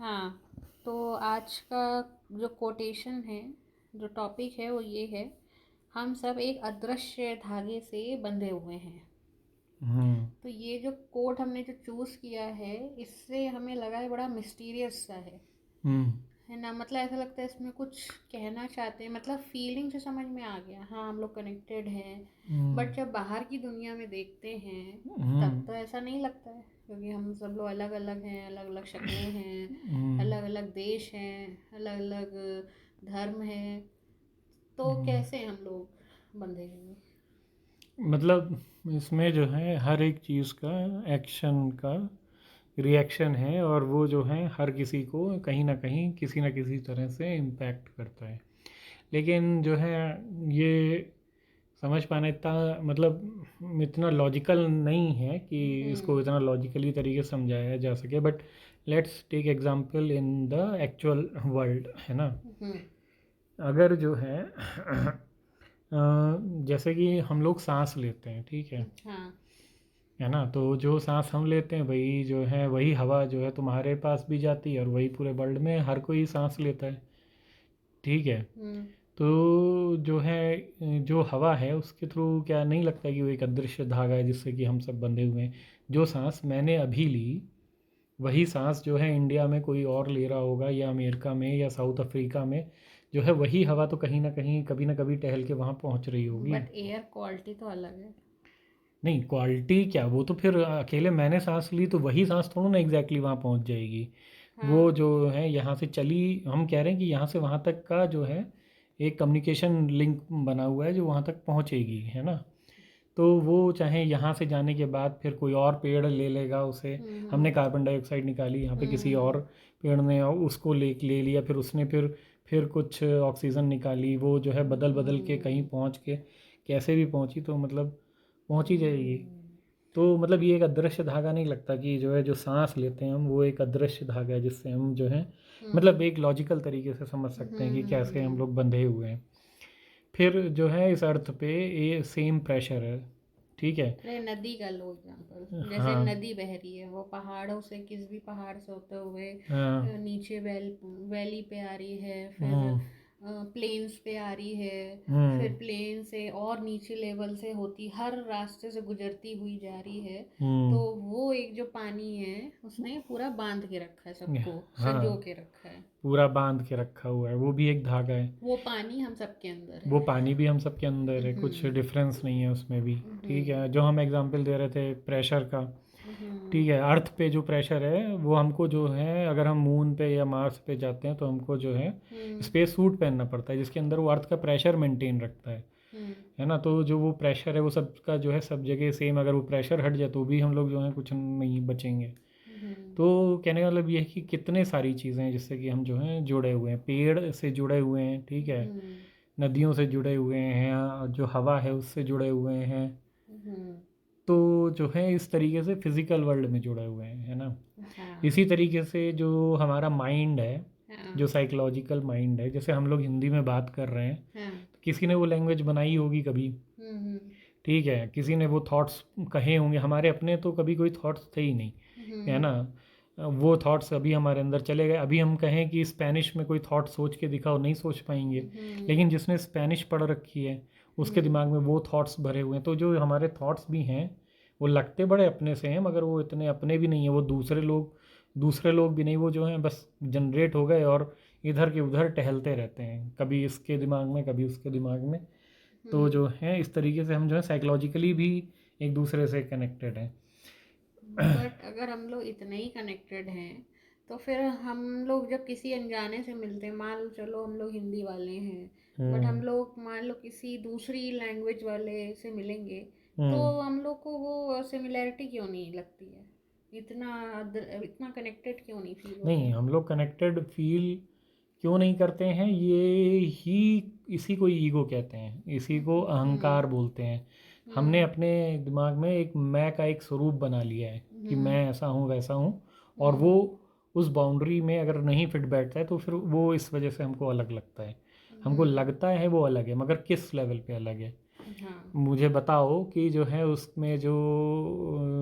हाँ, तो आज का जो कोटेशन है, जो टॉपिक है वो ये है, हम सब एक अदृश्य धागे से बंधे हुए हैं। हम्म। तो ये जो कोट हमने जो चूज़ किया है, इससे हमें लगा है बड़ा मिस्टीरियस सा हम्म। है ना। मतलब ऐसा लगता है इसमें कुछ कहना चाहते हैं, मतलब फीलिंग से समझ में आ गया, हाँ हम लोग कनेक्टेड हैं। हम्म। बट जब बाहर की दुनिया में देखते हैं हम्म। तब तो ऐसा नहीं लगता है, क्योंकि हम सब लोग अलग अलग हैं, अलग अलग शक्लें हैं, हम्म। अलग अलग देश हैं, अलग अलग धर्म हैं। तो हम्म। कैसे हम लोग बंधे हुए। मतलब इसमें जो है हर एक चीज़ का एक्शन का रिएक्शन है, और वो जो है हर किसी को कहीं ना कहीं किसी ना किसी तरह से इम्पैक्ट करता है। लेकिन जो है ये समझ पाना इतना मतलब इतना लॉजिकल नहीं है कि इसको हम्म। इतना लॉजिकली तरीके से समझाया जा सके। But let's take example in the actual world, है ना। हम्म। अगर जो है जैसे कि हम लोग सांस लेते हैं, ठीक हाँ। है ना। तो जो सांस हम लेते हैं वही जो है वही हवा जो है तुम्हारे पास भी जाती है, और वही पूरे वर्ल्ड में हर कोई सांस लेता है, ठीक है। हम्म। तो जो है जो हवा है उसके थ्रू क्या नहीं लगता कि वो एक अदृश्य धागा है जिससे कि हम सब बंधे हुए हैं। जो सांस मैंने अभी ली वही सांस जो है इंडिया में कोई और ले रहा होगा, या अमेरिका में या साउथ अफ्रीका में, जो है वही हवा तो कहीं ना कहीं कभी ना कभी टहल के वहाँ पहुँच रही होगी। बट एयर क्वालिटी तो अलग है। नहीं, क्वालिटी क्या, वो तो फिर अकेले मैंने सांस ली तो वही सांस थोड़ा ना एग्जैक्टली वहाँ पहुँच जाएगी। वो हाँ। जो है यहाँ से चली, हम कह रहे हैं कि यहाँ से वहाँ तक का जो है एक कम्युनिकेशन लिंक बना हुआ है जो वहाँ तक पहुँचेगी, है ना। तो वो चाहे यहाँ से जाने के बाद फिर कोई और पेड़ ले लेगा उसे। हमने हम्म। कार्बन डाइऑक्साइड निकाली, यहाँ पे किसी हम्म। और पेड़ ने उसको ले लिया, फिर उसने फिर कुछ ऑक्सीजन निकाली, वो जो है बदल बदल के कहीं हम्म। पहुँच के कैसे भी पहुँची तो मतलब पहुँच ही जाएगी। हम्म। तो मतलब ये एक अदृश्य धागा नहीं लगता कि जो है जो सांस लेते हैं हम वो एक अदृश्य धागा है जिससे हम जो है हम्म। मतलब एक लॉजिकल तरीके से समझ सकते हैं कि कैसे हम हम्म। लोग बंधे हुए हैं। फिर जो है इस अर्थ पे ये सेम प्रेशर है, ठीक है। अरे नदी का लो एग्जाम्पल, जैसे हाँ। नदी बह रही है, वो पहाड़ों से, किस भी पहाड़ से होते हुए हाँ। नीचे वैली पे आ रही है, फिर हम्म। प्लेन्स पे आ रही है, हम्म। फिर प्लेन से और नीचे लेवल से होती, हर रास्ते से गुजरती हुई जा रही है। तो हम्म। वो एक जो पानी है उसने पूरा बांध के रखा है, सबको हाँ, संजो के रखा है। पूरा बांध के रखा हुआ है, वो भी एक धागा है। वो पानी हम सबके अंदर वो है। पानी भी हम सब के अंदर है, कुछ हम्म। डिफरेंस नहीं है उसमें भी। ठीक हम्म। है, जो हम एग्जांपल दे रहे थे प्रेशर का, हम्म। ठीक है। अर्थ पे जो प्रेशर है वो हमको जो है अगर हम मून पे या मार्स पे जाते हैं तो हमको जो है हम्म। स्पेस सूट पहनना पड़ता है जिसके अंदर वो अर्थ का प्रेशर मेंटेन रखता हम्म। है ना। तो जो वो प्रेशर है वो सबका जो है सब जगह सेम, अगर वो प्रेशर हट जाए तो भी हम लोग जो है कुछ नहीं बचेंगे। हम्म। तो कहने का मतलब ये है कि कितने सारी चीज़ें हैं जिससे कि हम जो हैं जुड़े हुए हैं, पेड़ से जुड़े हुए हैं, ठीक है, हम्म। नदियों से जुड़े हुए हैं, और जो हवा है उससे जुड़े हुए हैं। हम्म। तो जो है इस तरीके से फिज़िकल वर्ल्ड में जुड़े हुए हैं, है ना। हाँ। इसी तरीके से जो हमारा माइंड है, हाँ। जो साइकोलॉजिकल माइंड है, जैसे हम लोग हिंदी में बात कर रहे हैं हाँ। तो किसी ने वो लैंग्वेज बनाई होगी कभी, हम्म। ठीक है, किसी ने वो थॉट्स कहे होंगे, हमारे अपने तो कभी कोई थॉट्स थे ही नहीं, है हम्म। ना। वो थॉट्स अभी हमारे अंदर चले गए। अभी हम कहें कि स्पेनिश में कोई थॉट सोच के दिखाओ, नहीं सोच पाएंगे। हम्म। लेकिन जिसने स्पेनिश पढ़ रखी है उसके हम्म। दिमाग में वो थॉट्स भरे हुए हैं। तो जो हमारे थॉट्स भी हैं वो लगते बड़े अपने से हैं, मगर वो इतने अपने भी नहीं है। वो दूसरे लोग भी नहीं, वो जो हैं बस जनरेट हो गए और इधर के उधर टहलते रहते हैं, कभी इसके दिमाग में कभी उसके दिमाग में। तो हम्म। जो है इस तरीके से हम जो है साइकोलॉजिकली भी एक दूसरे से कनेक्टेड हैं। बट अगर हम लोग इतने ही कनेक्टेड हैं, तो फिर हम लोग जब किसी अनजाने से मिलते हैं, मान लो चलो हम लोग हिंदी वाले हैं, बट हम हम्म। लोग मान लो किसी दूसरी लैंग्वेज वाले से मिलेंगे, तो हम्म। हम लोग को वो सिमिलैरिटी क्यों नहीं लगती है, इतना कनेक्टेड क्यों नहीं फील होता नहीं, है। हम लोग कनेक्टेड फील क्यों नहीं करते हैं, ये ही इसी को ईगो कहते हैं, इसी को हम्म। अहंकार बोलते हैं। हमने हम्म। अपने दिमाग में एक मैं का एक स्वरूप बना लिया है कि हम्म। मैं ऐसा हूँ वैसा हूँ, और वो हम्म। उस बाउंड्री में अगर नहीं फिट बैठता है तो फिर वो इस वजह से हमको अलग लगता है। हमको हम्म। लगता है वो अलग है, मगर किस लेवल पे अलग है। हाँ। मुझे बताओ कि जो है उसमें जो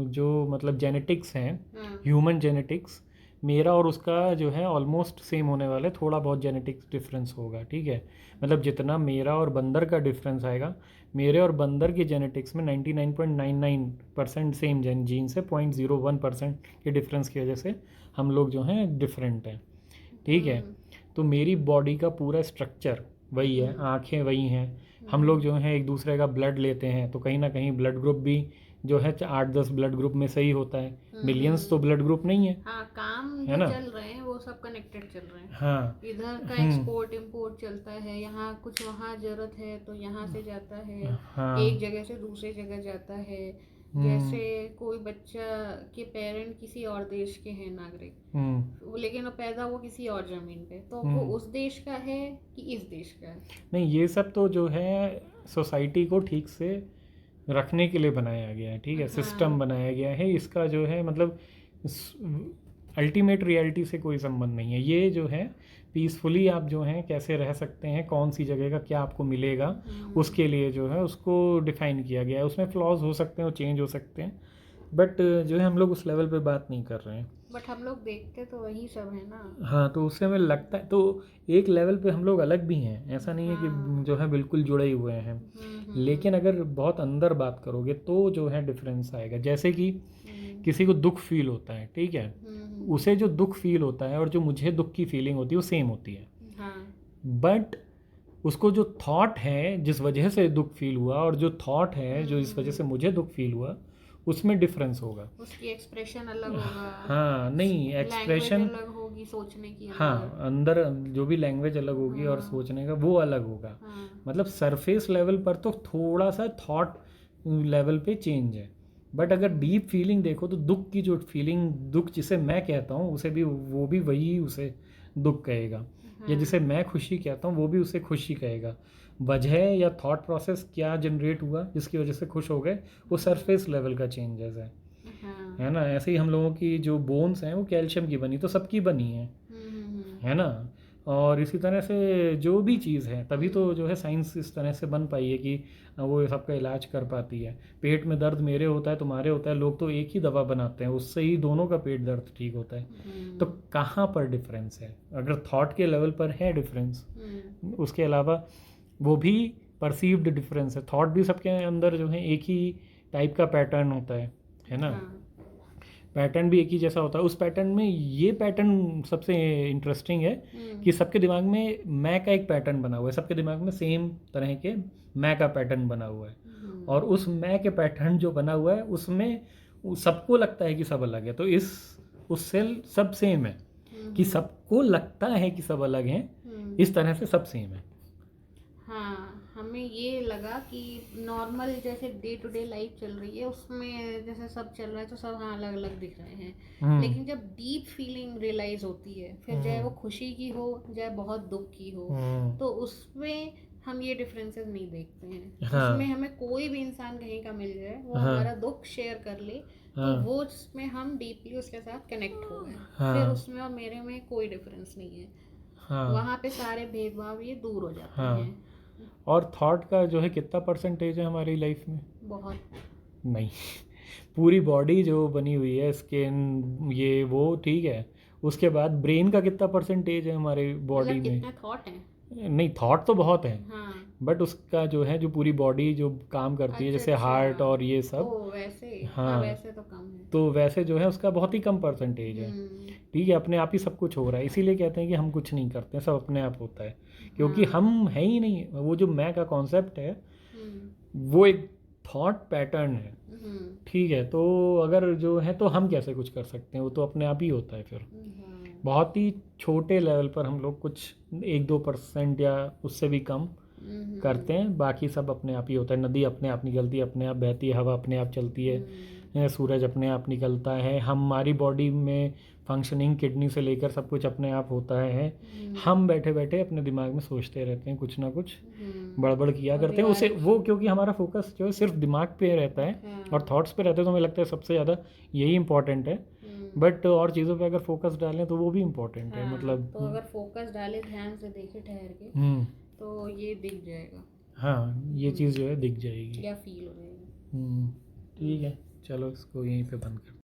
जो मतलब जेनेटिक्स हैं, हाँ। ह्यूमन जेनेटिक्स मेरा और उसका जो है ऑलमोस्ट सेम होने वाला है, थोड़ा बहुत जेनेटिक्स डिफरेंस होगा, ठीक है। मतलब जितना मेरा और बंदर का डिफरेंस आएगा, मेरे और बंदर की जेनेटिक्स में 99.99% सेम जीन्स है, 0.01% के डिफरेंस की वजह से हम लोग जो हैं डिफरेंट हैं, ठीक है। हम्म तो मेरी बॉडी का पूरा स्ट्रक्चर वही है, आंखें वही हैं, हम लोग जो हैं एक दूसरे का ब्लड लेते हैं, तो कहीं ना कहीं ब्लड ग्रुप भी जो है 8-10 ब्लड ग्रुप में सही होता है, मिलियंस तो ब्लड ग्रुप नहीं है, हाँ, काम है जो ना। चल रहे हैं वो सब कनेक्टेड चल रहे हैं। हाँ। इधर का हम्म। एक्सपोर्ट इंपोर्ट चलता है, यहाँ कुछ वहाँ जरूरत है तो यहाँ से जाता है, एक हाँ। जगह से दूसरी जगह जाता है। हम्म। जैसे कोई बच्चा के पेरेंट किसी और देश के हैं नागरिक, लेकिन वो किसी और जमीन पे, तो वो हम्म। उस देश का है कि इस देश का है। नहीं, ये सब तो जो है सोसाइटी को ठीक से रखने के लिए बनाया गया है, ठीक है, सिस्टम हाँ बनाया गया है, इसका जो है मतलब अल्टीमेट रियलिटी से कोई संबंध नहीं है। ये जो है पीसफुली आप जो हैं कैसे रह सकते हैं, कौन सी जगह का क्या आपको मिलेगा, उसके लिए जो है उसको डिफ़ाइन किया गया है। उसमें फ्लॉज हो सकते हैं, वो चेंज हो सकते हैं, बट जो है हम लोग उस लेवल पे बात नहीं कर रहे हैं। बट हम लोग देखते तो वही सब है ना। हाँ, तो उससे हमें लगता है, तो एक लेवल पे हम लोग अलग भी हैं, ऐसा नहीं है कि हाँ। जो है बिल्कुल जुड़े ही हुए हैं। लेकिन अगर बहुत अंदर बात करोगे तो जो है डिफरेंस आएगा। जैसे कि किसी को दुख फील होता है, ठीक है, उसे जो दुख फील होता है और जो मुझे दुख की फीलिंग होती है वो सेम होती है, हाँ। बट उसको जो थॉट है जिस वजह से दुख फील हुआ और जो थॉट है जो इस वजह से मुझे दुख फील हुआ, उसमें डिफरेंस होगा। उसकी एक्सप्रेशन अलग होगा, हाँ, नहीं लैंग्वेज एक्सप्रेशन, अलग होगी, सोचने की अलग। हाँ, अंदर जो भी लैंग्वेज अलग होगी और हाँ। सोचने का वो अलग होगा। हाँ। मतलब सरफेस लेवल पर तो थोड़ा सा थॉट लेवल पे चेंज है, बट अगर डीप फीलिंग देखो तो दुख की जो फीलिंग, दुख जिसे मैं कहता हूँ उसे भी वो भी वही उसे दुख कहेगा, या जिसे मैं खुशी कहता हूँ वो भी उसे खुशी कहेगा। वजह या थॉट प्रोसेस क्या जनरेट हुआ जिसकी वजह से खुश हो गए, वो सरफेस लेवल का चेंजेस है ना। ऐसे ही हम लोगों की जो बोन्स हैं वो कैल्शियम की बनी, तो सबकी बनी है ना। और इसी तरह से जो भी चीज़ है, तभी तो जो है साइंस इस तरह से बन पाई है कि वो सबका इलाज कर पाती है। पेट में दर्द मेरे होता है, तुम्हारे होता है, लोग तो एक ही दवा बनाते हैं, उससे ही दोनों का पेट दर्द ठीक होता है। तो कहाँ पर डिफरेंस है? अगर थॉट के लेवल पर है डिफरेंस, उसके अलावा वो भी परसीव्ड डिफरेंस है। थॉट भी सबके अंदर जो है एक ही टाइप का पैटर्न होता है ना। पैटर्न भी एक ही जैसा होता है। उस पैटर्न में ये पैटर्न सबसे इंटरेस्टिंग है कि सबके दिमाग में मैं का एक पैटर्न बना हुआ है, सबके दिमाग में सेम तरह के मैं का पैटर्न बना हुआ है, और उस मैं के पैटर्न जो बना हुआ है उसमें सबको लगता है कि सब अलग है, तो उससे सब सेम है कि सबको लगता है कि सब अलग हैं, इस तरह से सब सेम है। हाँ, हमें ये लगा कि नॉर्मल जैसे डे टू डे लाइफ चल रही है उसमें जैसे सब चल रहा है तो सब हाँ अलग अलग दिख रहे हैं, लेकिन जब डीप फीलिंग रियलाइज होती है, फिर चाहे वो खुशी की हो चाहे बहुत दुख की हो, तो उसमें हम ये डिफरेंसेस नहीं देखते हैं। उसमें हमें कोई भी इंसान कहीं का मिल जाए, वो हमारा दुख शेयर कर ले, तो वो उसमें हम डीपली उसके साथ कनेक्ट हो गए, फिर उसमें और मेरे में कोई डिफरेंस नहीं है। वहाँ पे सारे भेदभाव ये दूर हो जाते हैं। और थॉट का जो है कितना परसेंटेज है हमारी लाइफ में? बहुत नहीं, पूरी बॉडी जो बनी हुई है, स्किन ये वो ठीक है, उसके बाद ब्रेन का कितना परसेंटेज है हमारी बॉडी मतलब में? कितने थॉट हैं? नहीं, थॉट तो बहुत है, हाँ। बट उसका जो है जो पूरी बॉडी जो काम करती है, जैसे हार्ट और ये सब, वैसे हाँ, हाँ, वैसे तो कम है। तो वैसे जो है उसका बहुत ही कम परसेंटेज है, ठीक है। अपने आप ही सब कुछ हो रहा है, इसीलिए कहते हैं कि हम कुछ नहीं करते, सब अपने आप होता है, क्योंकि हम है ही नहीं। वो जो मैं का कॉन्सेप्ट है वो एक थॉट पैटर्न है, ठीक है। तो अगर जो है तो हम कैसे कुछ कर सकते हैं, वो तो अपने आप ही होता है। फिर बहुत ही छोटे लेवल पर हम लोग कुछ 1-2% या उससे भी कम करते हैं, बाकी सब अपने आप ही होता है। नदी अपने आप निकलती है, अपने आप बहती है, हवा अपने आप चलती है, सूरज अपने आप निकलता है, हमारी बॉडी में फंक्शनिंग किडनी से लेकर सब कुछ अपने आप होता है। हम बैठे बैठे अपने दिमाग में सोचते रहते हैं, कुछ ना कुछ बड़बड़ किया करते हैं उसे, वो क्योंकि हमारा फोकस जो है सिर्फ दिमाग पे रहता है और थॉट्स पे रहते हैं, तो हमें लगता है सबसे ज़्यादा यही इंपॉर्टेंट है। बट और चीज़ों पे अगर फोकस डालें तो वो भी इम्पोर्टेंट है, मतलब तो अगर फोकस डाले, ध्यान से देखे ठहर के, तो ये दिख जाएगा। हाँ, ये चीज़ जो है दिख जाएगी या फील हो जाएगी। ठीक है, चलो इसको यहीं पे बंद कर